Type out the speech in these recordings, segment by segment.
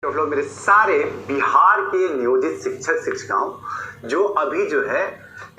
आप लोग मेरे सारे बिहार के नियोजित शिक्षक शिक्षिकाओं जो अभी जो है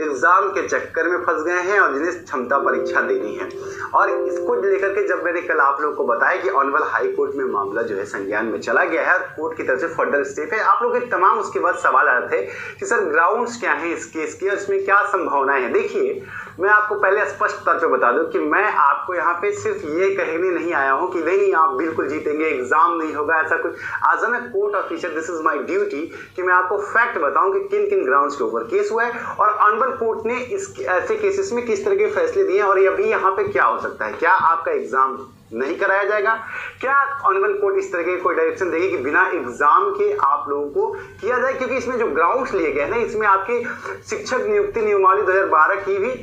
एग्जाम के चक्कर में फंस गए हैं और जिन्हें क्षमता परीक्षा देनी है, और इसको लेकर के जब मैंने कल आप लोगों को बताया कि ऑनरेबल हाई कोर्ट में मामला जो है संज्ञान में चला गया है, कोर्ट की तरफ से फर्दर स्टेप है, आप लोग के तमाम उसके बाद सवाल आ रहे थे कि सर ग्राउंड्स क्या है इस केस की और इसमें क्या संभावनाएं हैं। देखिए, मैं आपको पहले स्पष्ट तौर पे बता दूं कि मैं आपको यहाँ पे सिर्फ ये कहने नहीं आया हूँ कि नहीं आप बिल्कुल जीतेंगे, एग्जाम नहीं होगा, ऐसा कुछ। As an court officer this is my duty कि मैं आपको फैक्ट बताऊं कि किन किन ग्राउंड्स के ऊपर केस हुआ है और ऑनरेबल कोर्ट ने इस ऐसे केसेस में किस तरह के फैसले दिए और अभी यहाँ पे क्या हो सकता है। क्या आपका एग्जाम नहीं कराया जाएगा? क्या ऑनरेबल कोर्ट इस तरह के कोई डायरेक्शन देगी कि बिना एग्जाम के आप लोगों को किया जाए? क्योंककि इसमें जो ग्राउंड्स लिए गए हैं इसमें आपकी शिक्षक नियुक्ति नियमावली 2012 की भी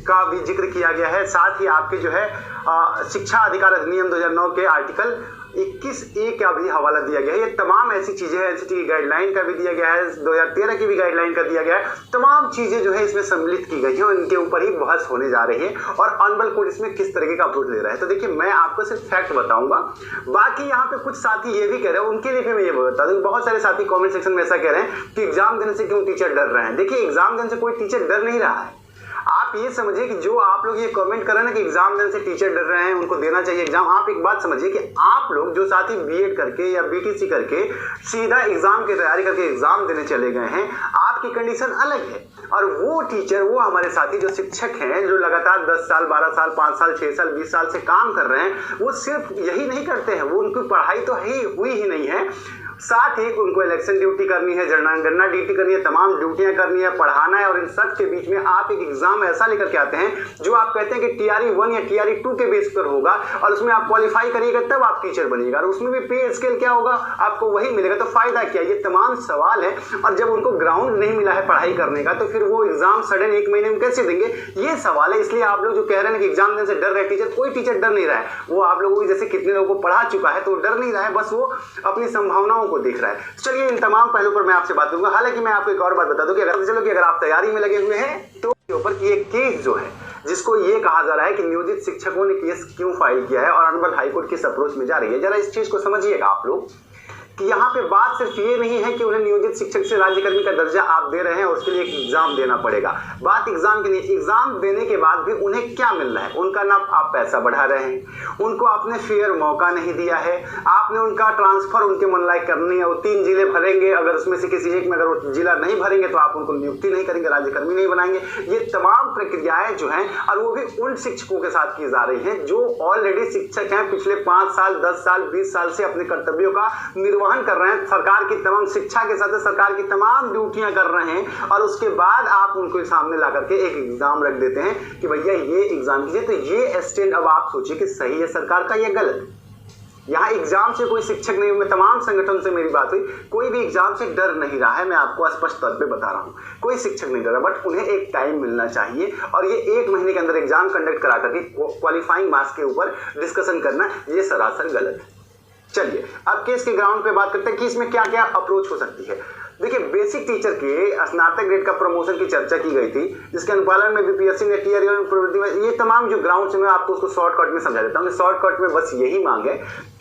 का भी जिक्र किया गया है, साथ ही आपके जो है शिक्षा अधिकार अधिनियम 2009 के आर्टिकल 21A का भी हवाला दिया गया है। ये तमाम ऐसी चीजें हैं, एनसीटी की गाइडलाइन का भी दिया गया है, 2013 की भी गाइडलाइन का दिया गया है। तमाम चीजें जो है इसमें सम्मिलित की गई हैं और इनके ऊपर ही बहस होने जा रही है और ऑनरेबल कोर्ट इसमें किस तरीके का अप्रोच ले रहा है। तो देखिए, मैं आपको सिर्फ फैक्ट बताऊंगा, बाकी यहाँ पे कुछ साथी ये भी कह रहे हैं, उनके लिए भी मैं ये बता दूं, बहुत सारे साथी कॉमेंट सेक्शन में ऐसा कह रहे हैं कि एग्जाम देने से क्यों टीचर डर रहे हैं। देखिए, एग्जाम देने से कोई टीचर डर नहीं रहा है। आप ये समझिए कि जो आप लोग ये कमेंट कर रहे हैं ना कि एग्जाम देने से टीचर डर रहे हैं, उनको देना चाहिए एग्जाम, आप एक बात समझिए कि आप लोग जो साथी बीएड करके या बीटीसी करके सीधा एग्जाम की तैयारी करके एग्जाम देने चले गए हैं, आपकी कंडीशन अलग है। और वो टीचर, वो हमारे साथी जो शिक्षक हैं, जो लगातार 10 साल 12 साल 5 साल 6 साल 20 साल से काम कर रहे हैं, वो सिर्फ यही नहीं करते हैं, वो उनकी पढ़ाई तो हुई ही नहीं है, साथ ही उनको इलेक्शन ड्यूटी करनी है, जनगणना ड्यूटी करनी है, तमाम ड्यूटियां करनी है, पढ़ाना है। और इन सब के बीच में आप एक एग्जाम ऐसा लेकर के आते हैं जो आप कहते हैं कि टीआरई 1 या टीआरई 2 के बेस पर होगा और उसमें आप क्वालिफाई करिएगा तब आप टीचर बनिएगा, और उसमें भी पे स्केल क्या होगा, आपको वही मिलेगा, तो फायदा क्या? ये तमाम सवाल है। और जब उनको ग्राउंड नहीं मिला है पढ़ाई करने का, तो फिर वो एग्जाम सडन 1 महीने में कैसे देंगे? ये सवाल है। इसलिए आप लोग जो कह रहे हैं कि एग्जाम देने से डर रहे टीचर, कोई टीचर डर नहीं रहा है। वो आप लोगों को जैसे कितने लोगों को पढ़ा चुका है तो डर नहीं रहा है, बस वो अपनी संभावनाओं को देख रहा है। चलिए, इन तमाम पहलुओं पर मैं आपसे बात करूंगा। हालांकि मैं आपको एक और बात बता दूं कि अगर आप तैयारी में लगे हुए हैं तो ऊपर की एक केस जो है जिसको ये कहा जा रहा है कि नियोजित शिक्षकों ने केस क्यों फाइल किया है और ऑनरेबल हाईकोर्ट किस अप्रोच में जा रही है, जरा इस चीज को समझिएगा आप लोग कि यहाँ पे बात सिर्फ ये नहीं है कि उन्हें नियोजित शिक्षक से राज्यकर्मी का दर्जा आप दे रहे हैं और उसके लिए एक एग्जाम देना पड़ेगा। बात एग्जाम की नहीं, एग्जाम देने के बाद भी उन्हें क्या मिल रहा है? उनका ना आप पैसा बढ़ा रहे हैं, उनको आपने फेयर मौका नहीं दिया है, आपने उनका ट्रांसफर उनके मन लायक करनी है, वो 3 जिले भरेंगे, अगर उसमें से किसी एक में अगर वो जिला नहीं भरेंगे तो आप उनको नियुक्ति नहीं करेंगे, राज्यकर्मी नहीं बनाएंगे। ये तमाम प्रक्रियाएं जो हैं, और वो भी उन शिक्षकों के साथ की जा रही हैं जो ऑलरेडी शिक्षक हैं, पिछले 5 साल 10 साल 20 साल से अपने कर्तव्यों का निर्वहन कर रहे हैं, सरकार की तमाम शिक्षा के साथ सरकार की तमाम ड्यूटियां कर रहे हैं, और उसके बाद आप उनको सामने ला करके एक एग्जाम रख देते हैं कि भैया ये एग्जाम कीजिए। तो ये स्टैंड, अब आप सोचिए कि सही है सरकार का या गलत? यहाँ एग्जाम से कोई शिक्षक नहीं, मैं तमाम संगठन से मेरी बात हुई, कोई भी एग्जाम से डर नहीं रहा है, मैं आपको स्पष्ट तौर पे बता रहा हूँ, कोई शिक्षक नहीं डर रहा, बट उन्हें एक टाइम मिलना चाहिए और ये 1 महीने के अंदर एग्जाम कंडक्ट करा करके क्वालिफाइंग मार्क्स के ऊपर डिस्कशन करना, ये सरासर गलत है। चलिए, अब केस के ग्राउंड पे बात करते हैं कि इसमें क्या क्या अप्रोच हो सकती है। देखिए, बेसिक टीचर के स्नातक ग्रेड का प्रमोशन की चर्चा की गई थी, जिसके अनुपालन में बीपीएससी ने टीआरई प्रवृत्ति में ये तमाम जो ग्राउंड से मैं आपको उसको शॉर्टकट में समझा देता हूँ। शॉर्टकट में बस यही मांग है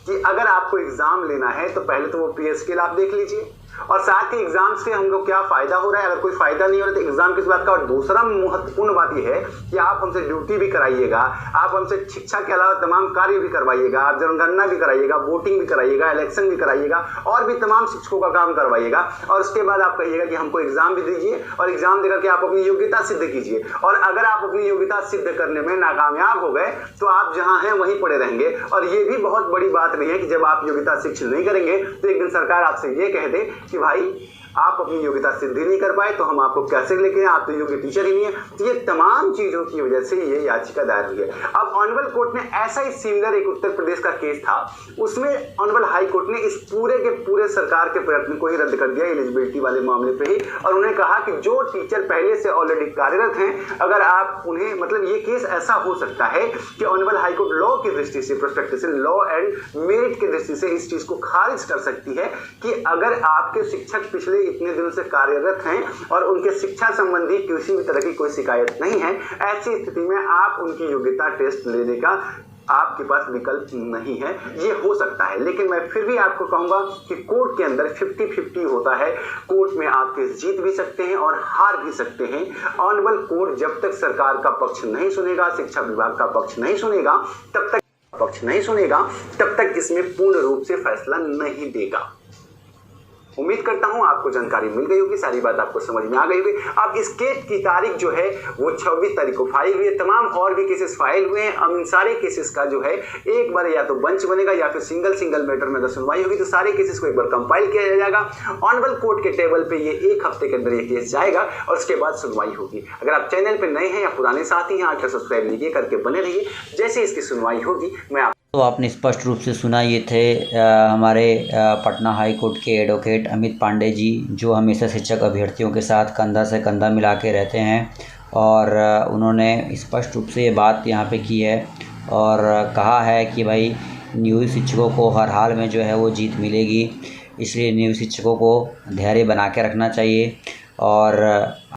कि अगर आपको एग्जाम लेना है तो पहले तो वो पे स्केल आप देख लीजिए, और साथ ही एग्जाम से हमको क्या फायदा हो रहा है। अगर कोई फायदा नहीं हो रहा तो एग्जाम किस बात का। और दूसरा महत्वपूर्ण बात यह है कि आप हमसे ड्यूटी भी कराइएगा, आप हमसे शिक्षा के अलावा तमाम कार्य भी करवाइएगा, आप जनगणना भी कराइएगा, वोटिंग भी कराइएगा, इलेक्शन भी कराइएगा, और भी तमाम शिक्षकों का काम करवाइएगा, और उसके बाद आप कहिएगा कि हमको एग्जाम भी दीजिए और एग्जाम देकर के आप अपनी योग्यता सिद्ध कीजिए। और अगर आप अपनी योग्यता सिद्ध करने में नाकामयाब हो गए तो आप जहां हैं वहीं पड़े रहेंगे। और ये भी बहुत बड़ी बात नहीं है कि जब आप योग्यता सिद्ध नहीं करेंगे तो एक दिन सरकार आपसे ये कह दे कि भाई आप अपनी योग्यता सिद्ध नहीं कर पाए तो हम आपको कैसे लेके आए, आप तो योग्य टीचर ही नहीं है। तो ये तमाम चीजों की वजह से ये याचिका दायर हुई है। अब ऑनरेबल कोर्ट ने ऐसा ही सिमिलर एक उत्तर प्रदेश का केस था, उसमें ऑनरेबल हाई कोर्ट ने इस पूरे के पूरे सरकार के प्रयत्न को ही रद्द कर दिया एलिजिबिलिटी वाले मामले पे ही, और उन्होंने कहा कि जो टीचर पहले से ऑलरेडी कार्यरत हैं, अगर आप उन्हें, मतलब ये केस ऐसा हो सकता है कि ऑनरेबल हाई कोर्ट लॉ की दृष्टि से, प्रोस्पेक्टिव से, लॉ एंड मेरिट की दृष्टि से इस चीज को खारिज कर सकती है कि अगर आपके शिक्षक पिछले इतने दिनों से कार्यरत हैं और उनके शिक्षा संबंधी किसी भी तरह की कोई शिकायत नहीं है, ऐसी स्थिति में आप उनकी योग्यता टेस्ट लेने का आपके पास विकल्प नहीं है, ये हो सकता है। लेकिन मैं फिर भी आपको कहूंगा कि कोर्ट के अंदर 50-50 होता है। कोर्ट में आप केस जीत भी सकते हैं और हार भी सकते हैं। ऑनरेबल कोर्ट जब तक सरकार का पक्ष नहीं सुनेगा, शिक्षा विभाग का पक्ष नहीं सुनेगा, तब तक इसमें पूर्ण रूप से फैसला नहीं देगा। उम्मीद करता हूं आपको जानकारी मिल गई होगी, सारी बात आपको समझ में आ गई होगी। अब इस केस की तारीख जो है वो 26 तारीख को फाइल हुई है। तमाम और भी केसेस फाइल हुए हैं। अब इन सारे केसेस का जो है एक बार या तो बेंच बनेगा या फिर सिंगल मैटर में अगर सुनवाई होगी तो सारे केसेस को एक बार कंपाइल किया जाएगा। ऑनरेबल कोर्ट के टेबल पे ये 1 हफ्ते के अंदर ये केस जाएगा और उसके बाद सुनवाई होगी। अगर आप चैनल पे नए हैं या पुराने साथी हैं, आकर सब्सक्राइब लीजिए, करके बने रहिए। जैसे इसकी सुनवाई होगी मैं तो आपने स्पष्ट रूप से सुना, ये थे हमारे पटना हाई कोर्ट के एडवोकेट अमित पांडे जी, जो हमेशा शिक्षक अभ्यर्थियों के साथ कंधा से कंधा मिला के रहते हैं। और उन्होंने स्पष्ट रूप से ये बात यहाँ पे की है और कहा है कि भाई नियोजित शिक्षकों को हर हाल में जो है वो जीत मिलेगी। इसलिए नियोजित शिक्षकों को धैर्य बना के रखना चाहिए और